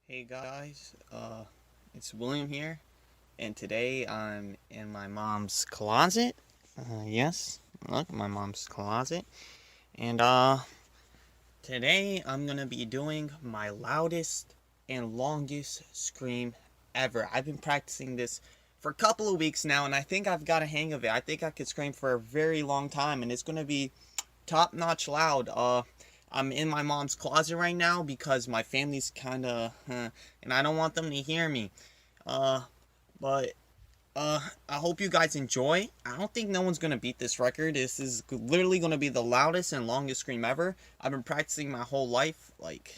Hey guys, it's William here, and today I'm in my mom's closet. Yes, look, my mom's closet. And today I'm gonna be doing my loudest and longest scream ever. I've been practicing this for a couple of weeks now, and I think I've got a hang of it. I think I could scream for a very long time, and it's gonna be top-notch loud. I'm in my mom's closet right now because my family's kind of, and I don't want them to hear me. But I hope you guys enjoy. I don't think no one's gonna beat this record. This is literally gonna be the loudest and longest scream ever. I've been practicing my whole life. Like,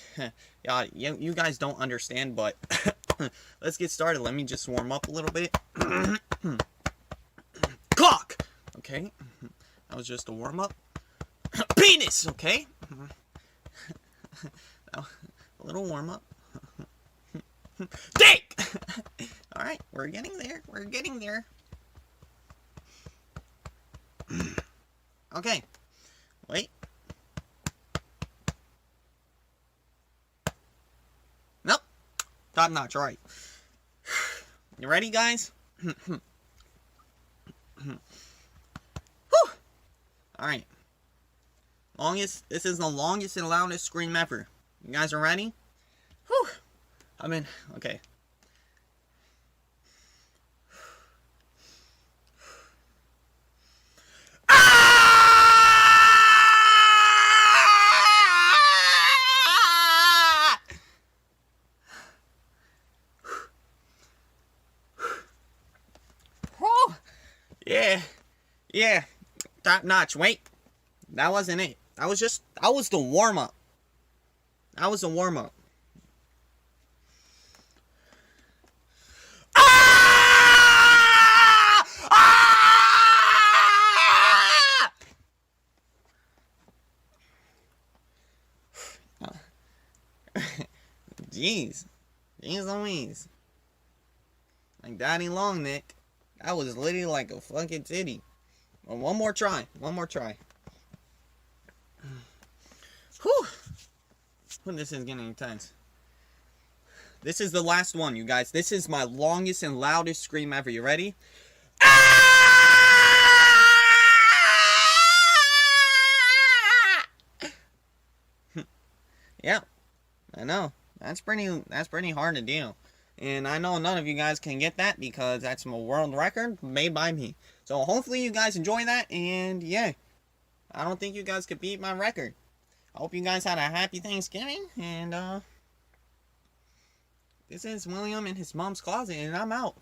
yeah, you guys don't understand, but let's get started. Let me just warm up a little bit. Cock. Okay, that was just a warm up. Penis. Okay. A little warm up. Dick! Alright, we're getting there. We're getting there. Okay. Wait. Nope. Top notch, alright. You ready, guys? Alright. This is the longest and loudest scream ever. You guys are ready? Whew. Okay. Yeah, top notch. Wait, that wasn't it. That was the warm up. That was the warm up. Jeez Louise. Like Daddy Long Neck. That was literally like a fucking titty. Well, one more try. Whew. This is getting intense. This is the last one, you guys. This is my longest and loudest scream ever. You ready? Yeah, I know. That's pretty hard to do. And I know none of you guys can get that because that's a world record made by me. So hopefully you guys enjoy that, and yeah. I don't think you guys could beat my record. I hope you guys had a happy Thanksgiving, and this is William in his mom's closet, and I'm out.